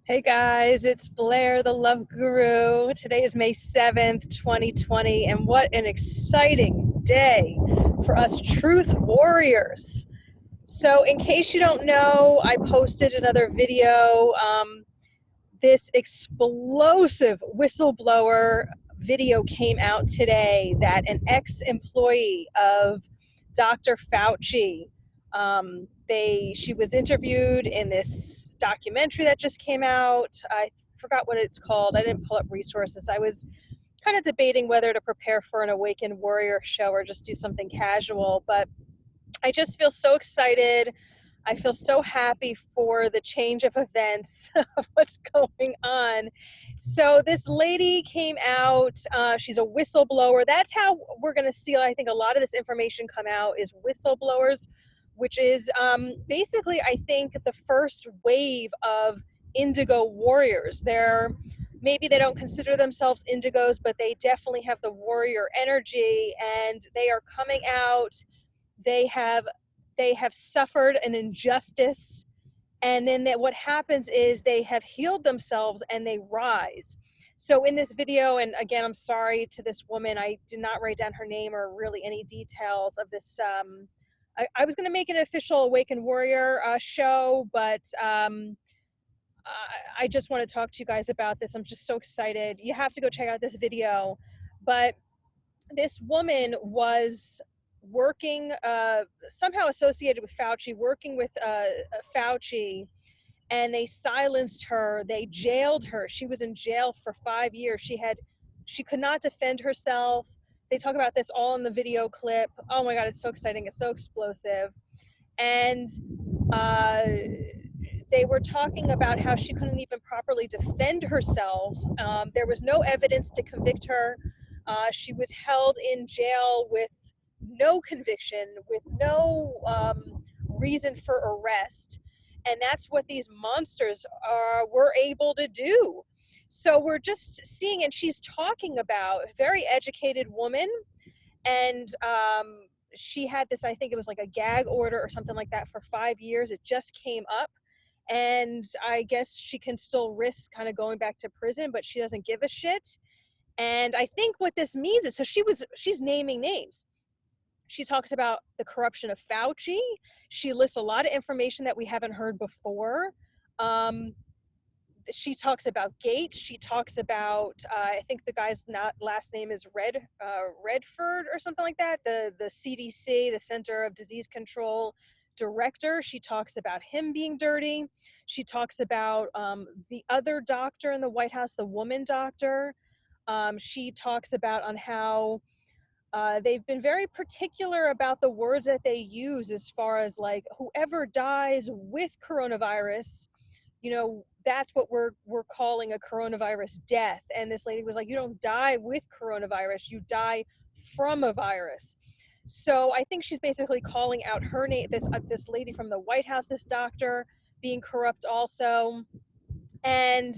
Hey guys, it's Blaire, the Love Guru. Today is May 7th, 2020, and what an exciting day for us truth warriors. So, in case you don't know, I posted another video. This explosive whistleblower video came out today that an ex-employee of Dr. Fauci, she was interviewed in this documentary that just came out. I forgot what it's called. I didn't pull up resources. I was kind of debating whether to prepare for an Awakened Warrior show or just do something casual, but I just feel so excited. I feel so happy for the change of events of what's going on. So this lady came out. She's a whistleblower. That's how we're going to see, I think, a lot of this information come out is whistleblowers, which is basically, I think, the first wave of Indigo warriors. Maybe they don't consider themselves indigos, but they definitely have the warrior energy, and they are coming out. They have suffered an injustice, and then what happens is they have healed themselves and they rise. So in this video, and again, I'm sorry to this woman, I did not write down her name or really any details of this. I was going to make an official Awakened Warrior show, but I just want to talk to you guys about this. I'm just so excited. You have to go check out this video. But this woman was working, somehow associated with Fauci, working with Fauci, and they silenced her. They jailed her. She was in jail for 5 years. She could not defend herself. They talk about this all in the video clip. Oh my God, it's so exciting. It's so explosive. And they were talking about how she couldn't even properly defend herself. There was no evidence to convict her. She was held in jail with no conviction, with no reason for arrest. And that's what these monsters were able to do. So we're just seeing, and she's talking about a very educated woman. And she had this, I think it was like a gag order or something like that for 5 years. It just came up. And I guess she can still risk kind of going back to prison, but she doesn't give a shit. And I think what this means is, so she's naming names. She talks about the corruption of Fauci. She lists a lot of information that we haven't heard before. She talks about Gates. She talks about, I think the guy's last name is Redford or something like that. The CDC, the Center of Disease Control director. She talks about him being dirty. She talks about the other doctor in the White House, the woman doctor. She talks about on how they've been very particular about the words that they use, as far as like whoever dies with coronavirus, that's what we're calling a coronavirus death. And this lady was like, you don't die with coronavirus, you die from a virus. So I think she's basically calling out her name, this lady from the White House, this doctor, being corrupt also. And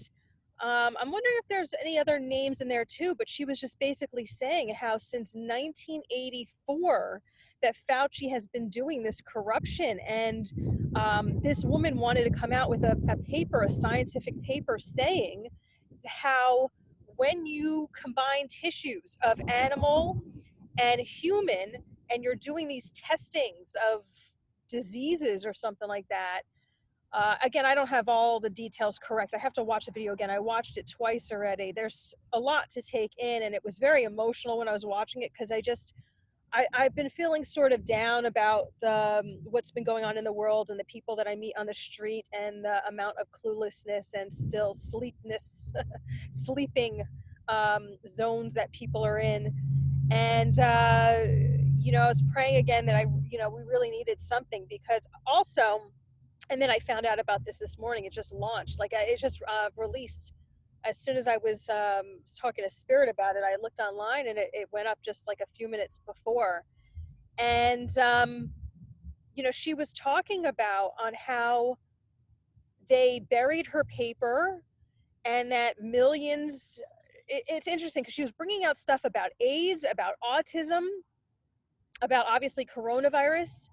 I'm wondering if there's any other names in there too, but she was just basically saying how since 1984 that Fauci has been doing this corruption. And this woman wanted to come out with a paper, a scientific paper, saying how when you combine tissues of animal and human, and you're doing these testings of diseases or something like that. Again, I don't have all the details correct. I have to watch the video again. I watched it twice already. There's a lot to take in, and it was very emotional when I was watching it, because I've been feeling sort of down about what's been going on in the world and the people that I meet on the street and the amount of cluelessness and still sleeping zones that people are in. And, I was praying again that we really needed something, because also, and then I found out about this morning. It just launched, it just released as soon as I was talking to Spirit about it. I looked online and it went up just like a few minutes before. And, she was talking about on how they buried her paper, and that millions, it's interesting because she was bringing out stuff about AIDS, about autism, about obviously coronavirus,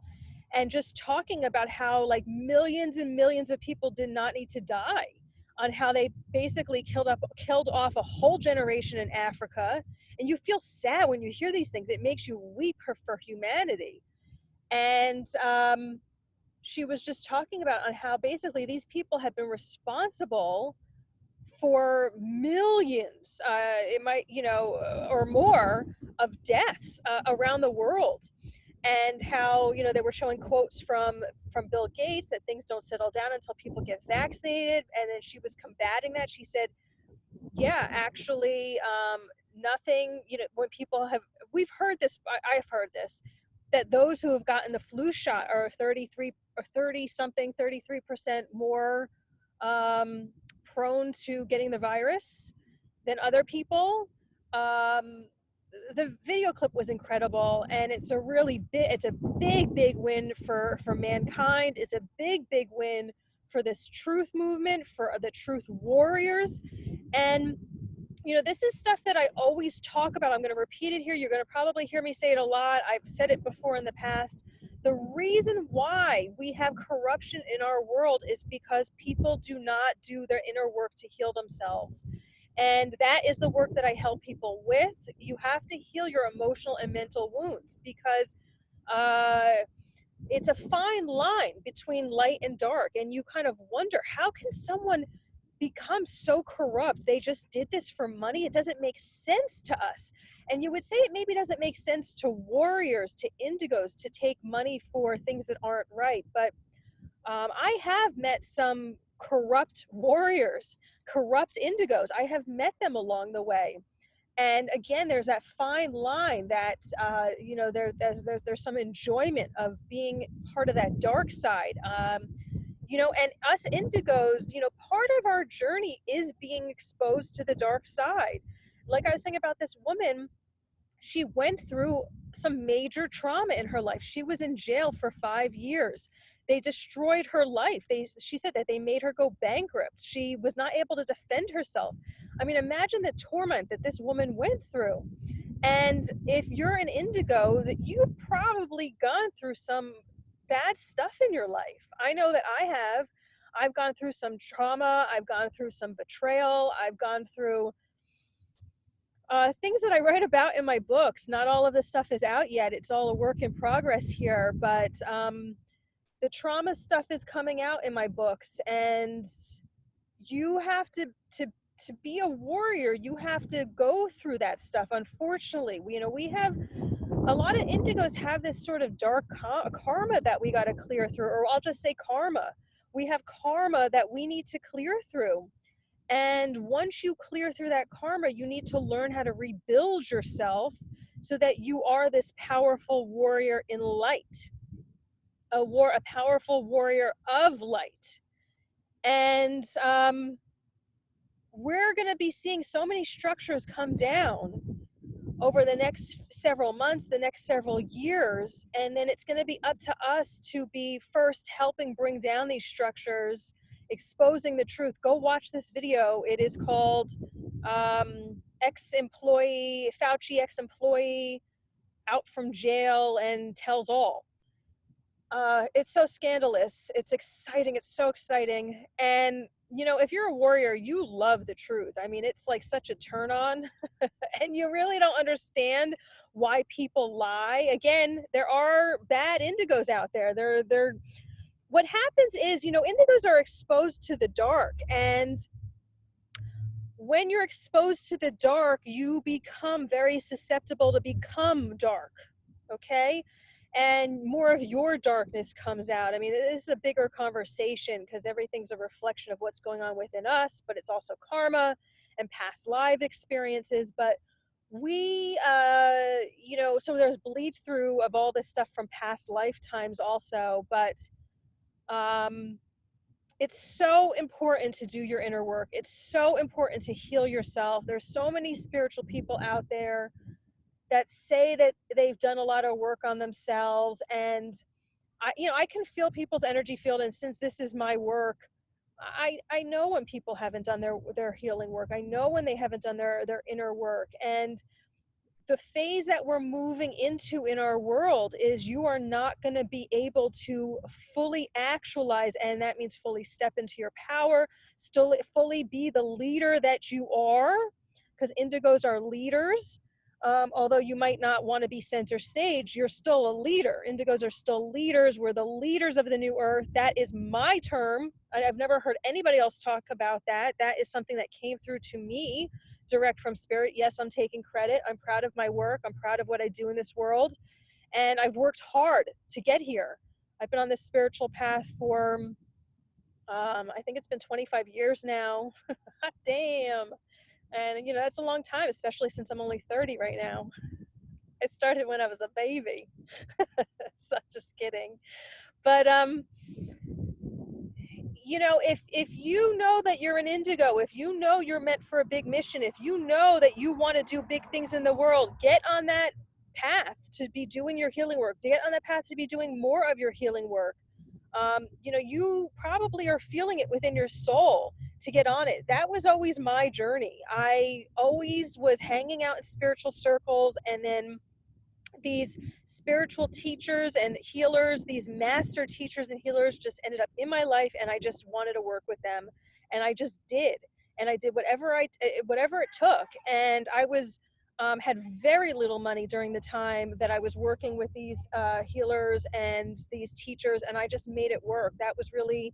and just talking about how like millions and millions of people did not need to die. on how they basically killed off a whole generation in Africa. And you feel sad when you hear these things. It makes you weep for humanity. And she was just talking about on how basically these people have been responsible for millions, it might, or more of deaths around the world. And how, they were showing quotes from Bill Gates that things don't settle down until people get vaccinated. And then she was combating that. She said, yeah, actually, nothing, when people have, we've heard this, I've heard this, that those who have gotten the flu shot are 33 or 30 something, 33% more prone to getting the virus than other people. The video clip was incredible, and it's a big win for mankind. It's a big win for this truth movement, for the truth warriors. And this is stuff that I always talk about. I'm going to repeat it here. You're going to probably hear me say it a lot. I've said it before in the past. The reason why we have corruption in our world is because people do not do their inner work to heal themselves. And that is the work that I help people with. You have to heal your emotional and mental wounds, because it's a fine line between light and dark. And you kind of wonder, how can someone become so corrupt? They just did this for money. It doesn't make sense to us. And you would say it maybe doesn't make sense to warriors, to indigos, to take money for things that aren't right. But I have met some corrupt warriors, corrupt indigos. I have met them along the way. And again, there's that fine line that there's some enjoyment of being part of that dark side. And us indigos, part of our journey is being exposed to the dark side. Like I was saying about this woman, she went through some major trauma in her life. She was in jail for 5 years. They destroyed her life. She said that they made her go bankrupt. She was not able to defend herself. I mean, imagine the torment that this woman went through. And if you're an indigo, that you've probably gone through some bad stuff in your life. I know that I have. I've gone through some trauma. I've gone through some betrayal. I've gone through things that I write about in my books. Not all of this stuff is out yet. It's all a work in progress here, but the trauma stuff is coming out in my books, and you have to be a warrior. You have to go through that stuff. Unfortunately, we have a lot of indigos have this sort of dark karma that we got to clear through, or I'll just say karma. We have karma that we need to clear through. And once you clear through that karma, you need to learn how to rebuild yourself so that you are this powerful warrior in light, a powerful warrior of light. And we're going to be seeing so many structures come down over the next several months, the next several years. And then it's going to be up to us to be first helping bring down these structures, exposing the truth. Go watch this video. It is called Ex-Employee, Fauci Ex-Employee Out from Jail and Tells All. It's so scandalous. It's exciting. It's so exciting. And, if you're a warrior, you love the truth. I mean, it's like such a turn on and you really don't understand why people lie. Again, there are bad indigos out there. What happens is, indigos are exposed to the dark, and when you're exposed to the dark, you become very susceptible to become dark. Okay. And more of your darkness comes out. I mean, this is a bigger conversation because everything's a reflection of what's going on within us, but it's also karma and past life experiences. But we, so there's bleed through of all this stuff from past lifetimes also. But it's so important to do your inner work. It's so important to heal yourself. There's so many spiritual people out there that say that they've done a lot of work on themselves, and I can feel people's energy field. And since this is my work, I know when people haven't done their healing work. I know when they haven't done their inner work. And the phase that we're moving into in our world is you are not going to be able to fully actualize, and that means fully step into your power, still fully be the leader that you are, because indigos are leaders. Although you might not want to be center stage, you're still a leader. Indigos are still leaders. We're the leaders of the new earth. That is my term. I've never heard anybody else talk about that. That is something that came through to me direct from spirit. Yes, I'm taking credit. I'm proud of my work. I'm proud of what I do in this world. And I've worked hard to get here. I've been on this spiritual path for, I think it's been 25 years now. Damn. And, that's a long time, especially since I'm only 30 right now. I started when I was a baby. So just kidding. But, if you know that you're an indigo, if you know you're meant for a big mission, if you know that you want to do big things in the world, get on that path to be doing your healing work. Get on that path to be doing more of your healing work. You probably are feeling it within your soul to get on it. That was always my journey. I always was hanging out in spiritual circles, and then these spiritual teachers and healers, these master teachers and healers just ended up in my life, and I just wanted to work with them, and I just did. And I did whatever it took. And I was had very little money during the time that I was working with these healers and these teachers, and I just made it work. That was really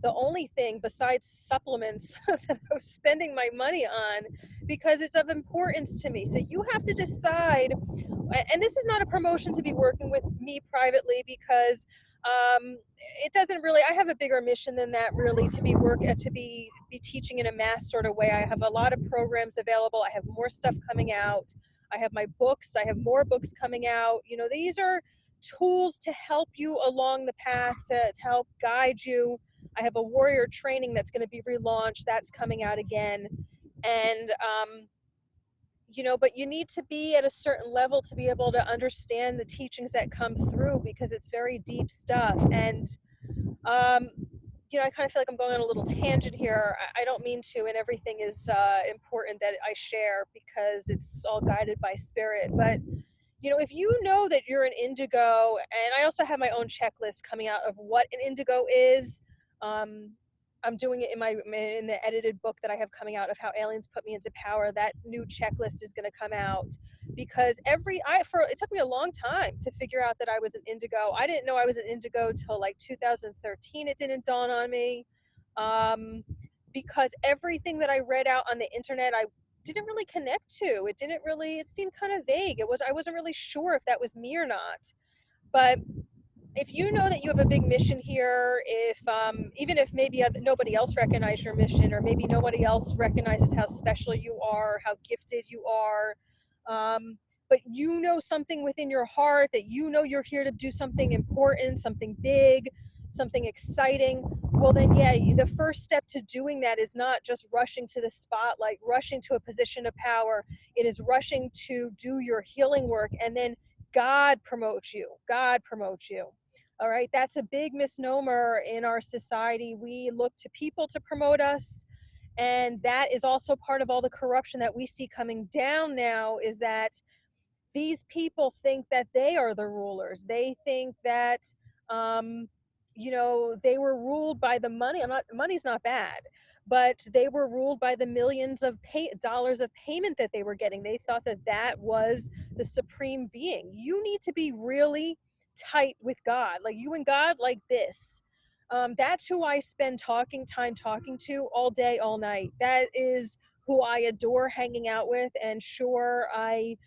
the only thing besides supplements that I was spending my money on, because it's of importance to me. So you have to decide, and this is not a promotion to be working with me privately, because it doesn't really, I have a bigger mission than that, really, to be teaching in a mass sort of way. I have a lot of programs available. I have more stuff coming out. I have my books. I have more books coming out. These are tools to help you along the path, to help guide you. I have a warrior training that's going to be relaunched. That's coming out again. And, but you need to be at a certain level to be able to understand the teachings that come through, because it's very deep stuff. And, I kind of feel like I'm going on a little tangent here. I don't mean to, and everything is important that I share, because it's all guided by spirit. But if you know that you're an indigo, and I also have my own checklist coming out of what an indigo is. I'm doing it in the edited book that I have coming out of how aliens put me into power. That new checklist is going to come out, because it took me a long time to figure out that I was an indigo. I didn't know I was an indigo till like 2013. It didn't dawn on me, because everything that I read out on the internet, I didn't really connect to. It seemed kind of vague. I wasn't really sure if that was me or not. But if you know that you have a big mission here, even if maybe nobody else recognizes your mission, or maybe nobody else recognizes how special you are, how gifted you are, but you know something within your heart that you're here to do something important, something big, something exciting, well then, yeah, the first step to doing that is not just rushing to the spotlight, rushing to a position of power. It is rushing to do your healing work, and then God promotes you. God promotes you. All right, that's a big misnomer in our society. We look to people to promote us, and that is also part of all the corruption that we see coming down now, is that these people think that they are the rulers. They think that they were ruled by the money. Money's not bad, but they were ruled by the millions of dollars of payment that they were getting. They thought that was the supreme being. You need to be really tight with God, like you and God, like this. That's who I spend time talking to all day, all night. That is who I adore hanging out with. And sure, I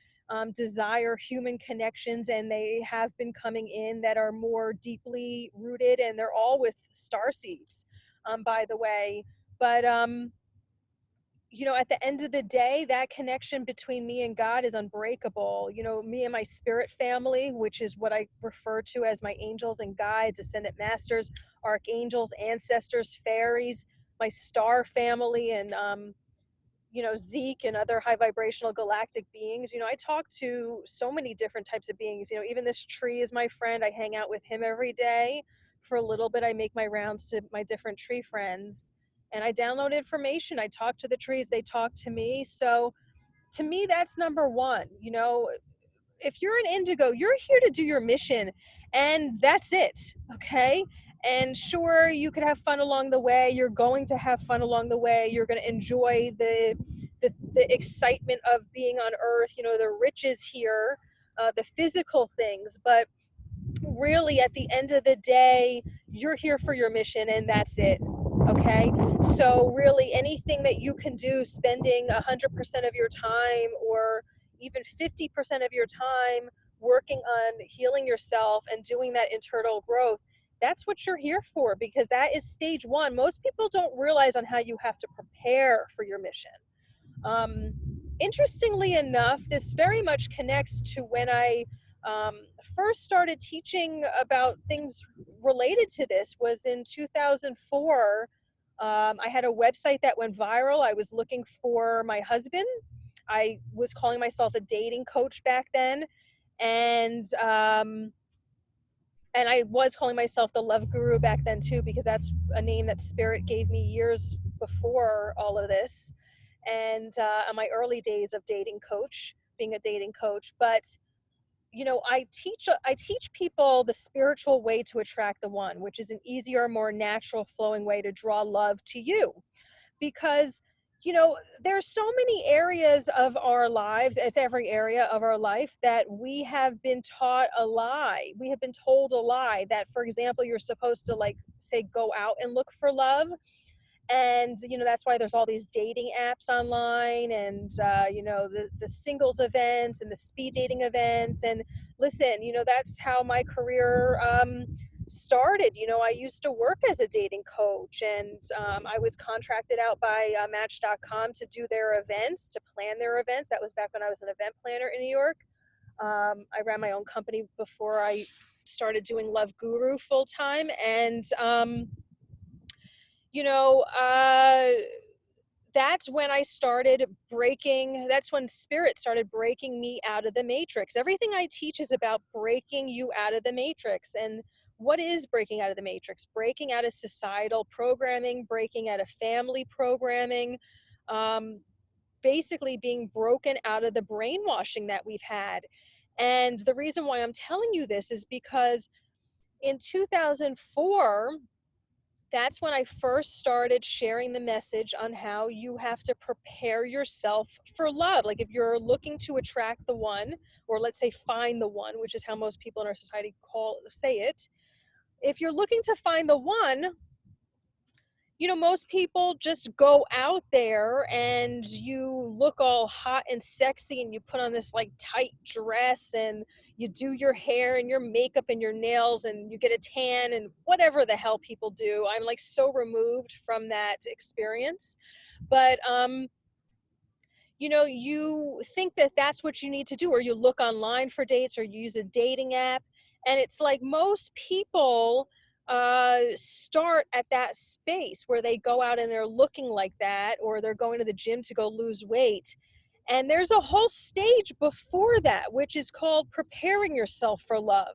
desire human connections, and they have been coming in that are more deeply rooted, and they're all with star seeds, by the way. But at the end of the day, that connection between me and God is unbreakable. Me and my spirit family, which is what I refer to as my angels and guides, ascended masters, archangels, ancestors, fairies, my star family, and Zeke and other high vibrational galactic beings. I talk to so many different types of beings. Even this tree is my friend. I hang out with him every day for a little bit. I make my rounds to my different tree friends, and I download information. I talk to the trees, they talk to me. So to me, that's number one. You know, if you're an indigo, you're here to do your mission, and that's it. Okay. And sure, you could have fun along the way. You're going to have fun along the way. You're going to enjoy the excitement of being on earth, you know, the riches here, the physical things. But really, at the end of the day, you're here for your mission, and that's it. Okay. So really, anything that you can do, spending 100% of your time or even 50% of your time working on healing yourself and doing that internal growth, that's what you're here for, because that is stage one. Most people don't realize on how you have to prepare for your mission. Um, Interestingly enough, this very much connects to when I first started teaching about things related to this. Was in 2004. I had a website that went viral. I was looking for my husband. I was calling myself a dating coach back then, and I was calling myself the love guru back then too, because that's a name that Spirit gave me years before all of this, and in my early days of being a dating coach. But you know, I teach people the spiritual way to attract the one, which is an easier, more natural flowing way to draw love to you. Because, you know, there's so many areas of our lives, as every area of our life, that we have been taught a lie. We have been told a lie that, for example, you're supposed to, like, say, go out and look for love. And you know, that's why there's all these dating apps online, and you know, the singles events and the speed dating events. And listen, you know, that's how my career started. You know, I used to work as a dating coach, and I was contracted out by Match.com to do their events, to plan their events. That was back when I was an event planner in New York. I ran my own company before I started doing Love Guru full time. And you know, that's when that's when Spirit started breaking me out of the matrix. Everything I teach is about breaking you out of the matrix. And what is breaking out of the matrix? Breaking out of societal programming, breaking out of family programming, basically being broken out of the brainwashing that we've had. And the reason why I'm telling you this is because in 2004, that's when I first started sharing the message on how you have to prepare yourself for love. Like, if you're looking to attract the one, or let's say find the one, which is how most people in our society say it. If you're looking to find the one, you know, most people just go out there and you look all hot and sexy, and you put on this like tight dress, and you do your hair and your makeup and your nails, and you get a tan and whatever the hell people do. I'm like so removed from that experience. But you know, you think that that's what you need to do, or you look online for dates, or you use a dating app. And it's like most people start at that space where they go out and they're looking like that, or they're going to the gym to go lose weight. And there's a whole stage before that, which is called preparing yourself for love.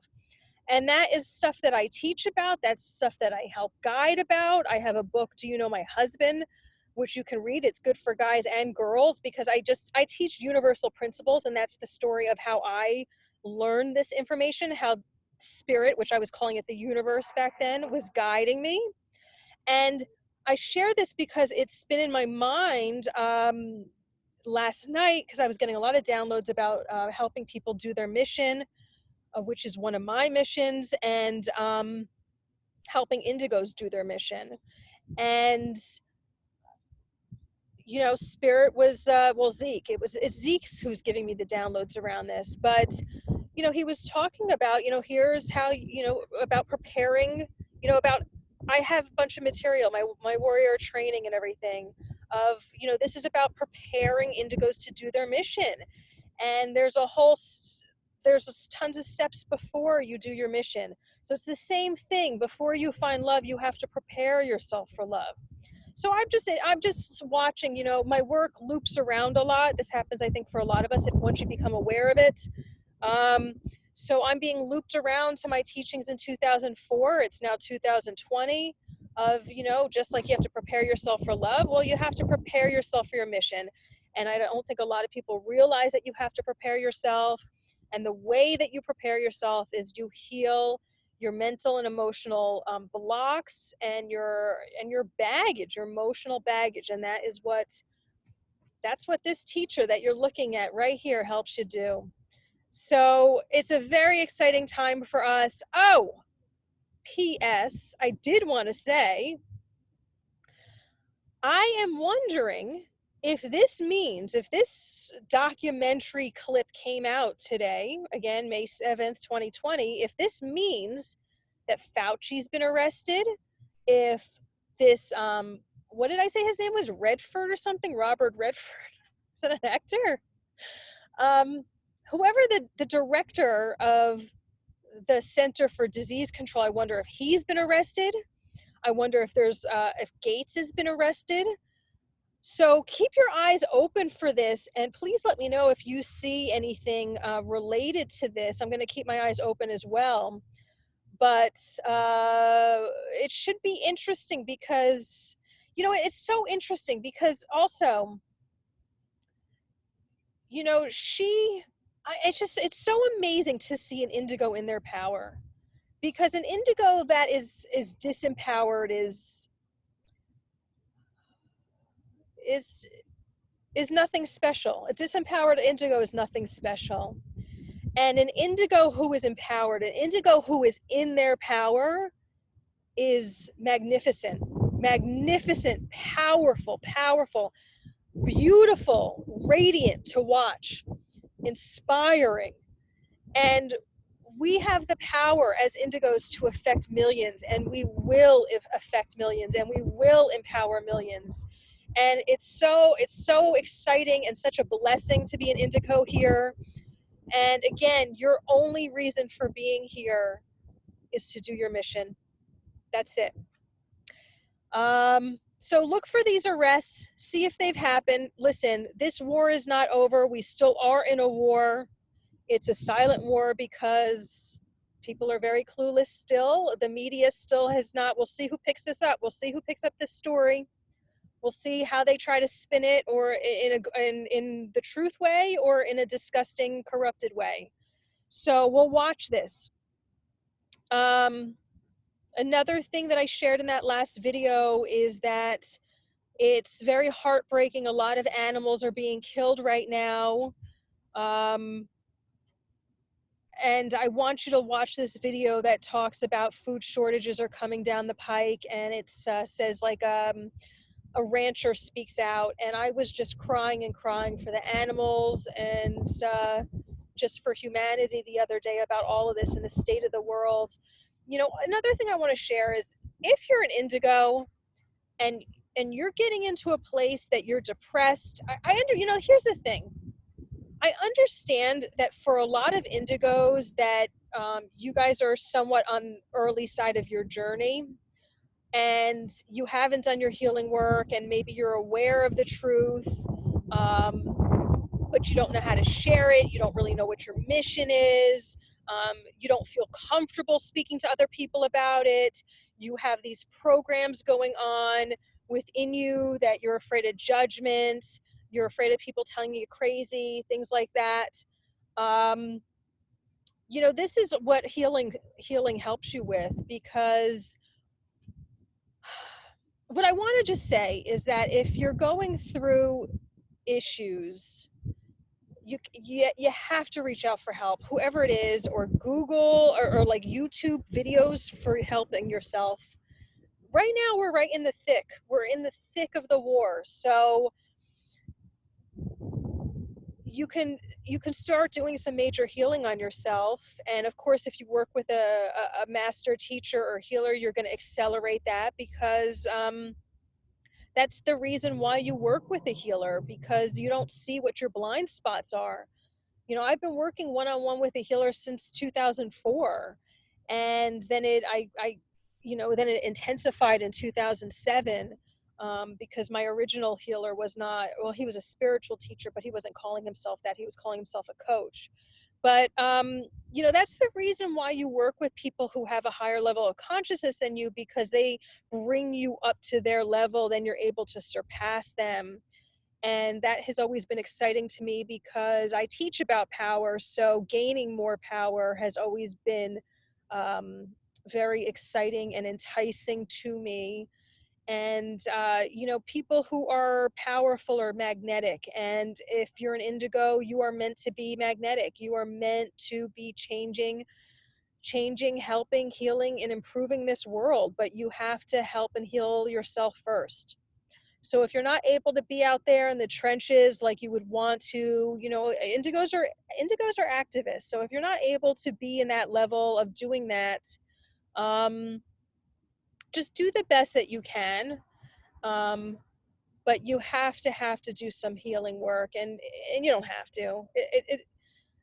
And that is stuff that I teach about. That's stuff that I help guide about. I have a book, Do You Know My Husband?, which you can read. It's good for guys and girls, because I teach universal principles. And that's the story of how I learned this information, how Spirit, which I was calling it the universe back then, was guiding me. And I share this because it's been in my mind last night, because I was getting a lot of downloads about helping people do their mission, which is one of my missions, and helping indigos do their mission. And you know, Spirit was Zeke. It's Zeke who's giving me the downloads around this. But you know, he was talking about, you know, here's how, you know, about preparing, you know, about, I have a bunch of material, my warrior training and everything, of, you know, this is about preparing indigos to do their mission. And there's tons of steps before you do your mission. So it's the same thing. Before you find love, you have to prepare yourself for love. So I'm just watching, you know, my work loops around a lot. This happens, I think, for a lot of us, once you become aware of it. So I'm being looped around to my teachings in 2004. It's now 2020, of, you know, just like you have to prepare yourself for love, well, you have to prepare yourself for your mission. And I don't think a lot of people realize that you have to prepare yourself. And the way that you prepare yourself is you heal your mental and emotional blocks and your baggage, your emotional baggage. And that's what this teacher that you're looking at right here helps you do. So it's a very exciting time for us. Oh, P.S. I did want to say, I am wondering if this documentary clip came out today, again, May 7th, 2020, if this means that Fauci's been arrested, if this, what did I say his name was? Redford or something? Robert Redford? Is that an actor? Whoever the director of the Center for Disease Control, I wonder if he's been arrested. I wonder if if Gates has been arrested. So keep your eyes open for this, and please let me know if you see anything related to this. I'm going to keep my eyes open as well. But it should be interesting because, it's so interesting because also, it's so amazing to see an Indigo in their power, because an Indigo that is disempowered is nothing special. A disempowered Indigo is nothing special. And an Indigo who is empowered, an Indigo who is in their power, is magnificent, powerful, beautiful, radiant to watch, inspiring. And we have the power as Indigos to affect millions, and we will affect millions, and we will empower millions. And it's so exciting and such a blessing to be an Indigo here. And again, your only reason for being here is to do your mission. That's it. So look for these arrests, see if they've happened. Listen, this war is not over. We still are in a war. It's a silent war because people are very clueless still. The media still has not. We'll see who picks this up. We'll see who picks up this story. We'll see how they try to spin it, or in the truth way, or in a disgusting, corrupted way. So we'll watch this. Another thing that I shared in that last video is that it's very heartbreaking. A lot of animals are being killed right now. And I want you to watch this video that talks about food shortages are coming down the pike, and it says like a rancher speaks out, and I was just crying and crying for the animals and just for humanity the other day about all of this and the state of the world. Another thing I want to share is, if you're an Indigo and you're getting into a place that you're depressed, here's the thing. I understand that for a lot of Indigos that you guys are somewhat on early side of your journey, and you haven't done your healing work, and maybe you're aware of the truth, but you don't know how to share it. You don't really know what your mission is. You don't feel comfortable speaking to other people about it. You have these programs going on within you that you're afraid of judgment. You're afraid of people telling you you're crazy, things like that. This is what healing helps you with, because what I want to just say is that if you're going through issues, you have to reach out for help, whoever it is, or Google or like YouTube videos for helping yourself. Right now, we're in the thick of the war. So you can start doing some major healing on yourself. And of course, if you work with a master teacher or healer, you're going to accelerate that, because that's the reason why you work with a healer, because you don't see what your blind spots are. I've been working one-on-one with a healer since 2004, and then it intensified in 2007, because my original healer was not, well, he was a spiritual teacher, but he wasn't calling himself that. He was calling himself a coach. But that's the reason why you work with people who have a higher level of consciousness than you, because they bring you up to their level, then you're able to surpass them. And that has always been exciting to me because I teach about power. So gaining more power has always been um, very exciting and enticing to me. And, people who are powerful are magnetic. And if you're an indigo, you are meant to be magnetic. You are meant to be changing, helping, healing, and improving this world. But you have to help and heal yourself first. So if you're not able to be out there in the trenches like you would want to, indigos are activists. So if you're not able to be in that level of doing that, um, just do the best that you can. Um, but you have to do some healing work, and you don't have to.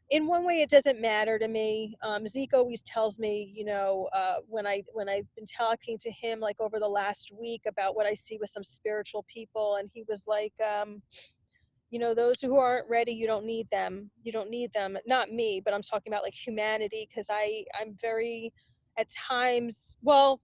In one way, it doesn't matter to me. Zeke always tells me, when I've been talking to him like over the last week about what I see with some spiritual people, and he was like, those who aren't ready, you don't need them. You don't need them. Not me, but I'm talking about like humanity, because I'm very, at times, well,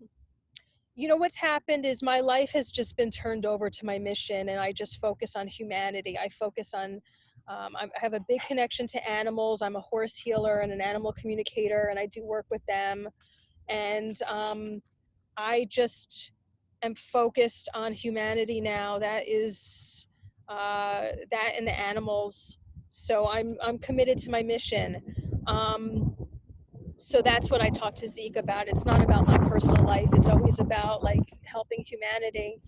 what's happened is my life has just been turned over to my mission, and I just focus on humanity. I focus on, I have a big connection to animals. I'm a horse healer and an animal communicator, and I do work with them. And I just am focused on humanity now. That is that and the animals. So I'm committed to my mission. So that's what I talk to Zeke about. It's not about my personal life. It's always about like helping humanity.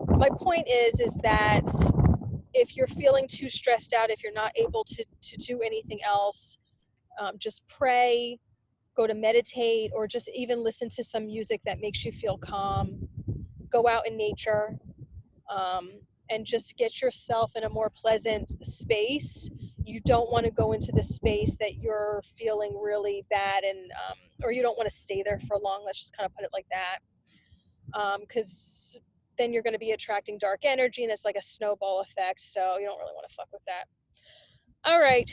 My point is that if you're feeling too stressed out, if you're not able to do anything else, just pray, go to meditate, or just even listen to some music that makes you feel calm. Go out in nature, um, and just get yourself in a more pleasant space. You don't want to go into the space that you're feeling really bad, and or you don't want to stay there for long. Let's just kind of put it like that, because then you're going to be attracting dark energy, and it's like a snowball effect. So you don't really want to fuck with that. All right.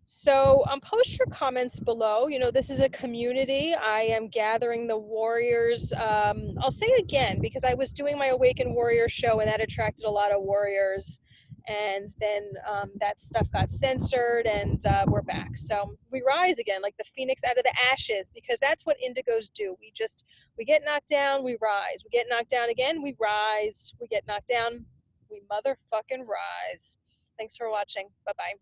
So post your comments below. This is a community. I am gathering the warriors. I'll say again, because I was doing my Awaken Warrior show, and that attracted a lot of warriors. And then that stuff got censored, and we're back. So we rise again, like the phoenix out of the ashes, because that's what indigos do. We get knocked down, we rise. We get knocked down again, we rise. We get knocked down, we motherfucking rise. Thanks for watching. Bye-bye.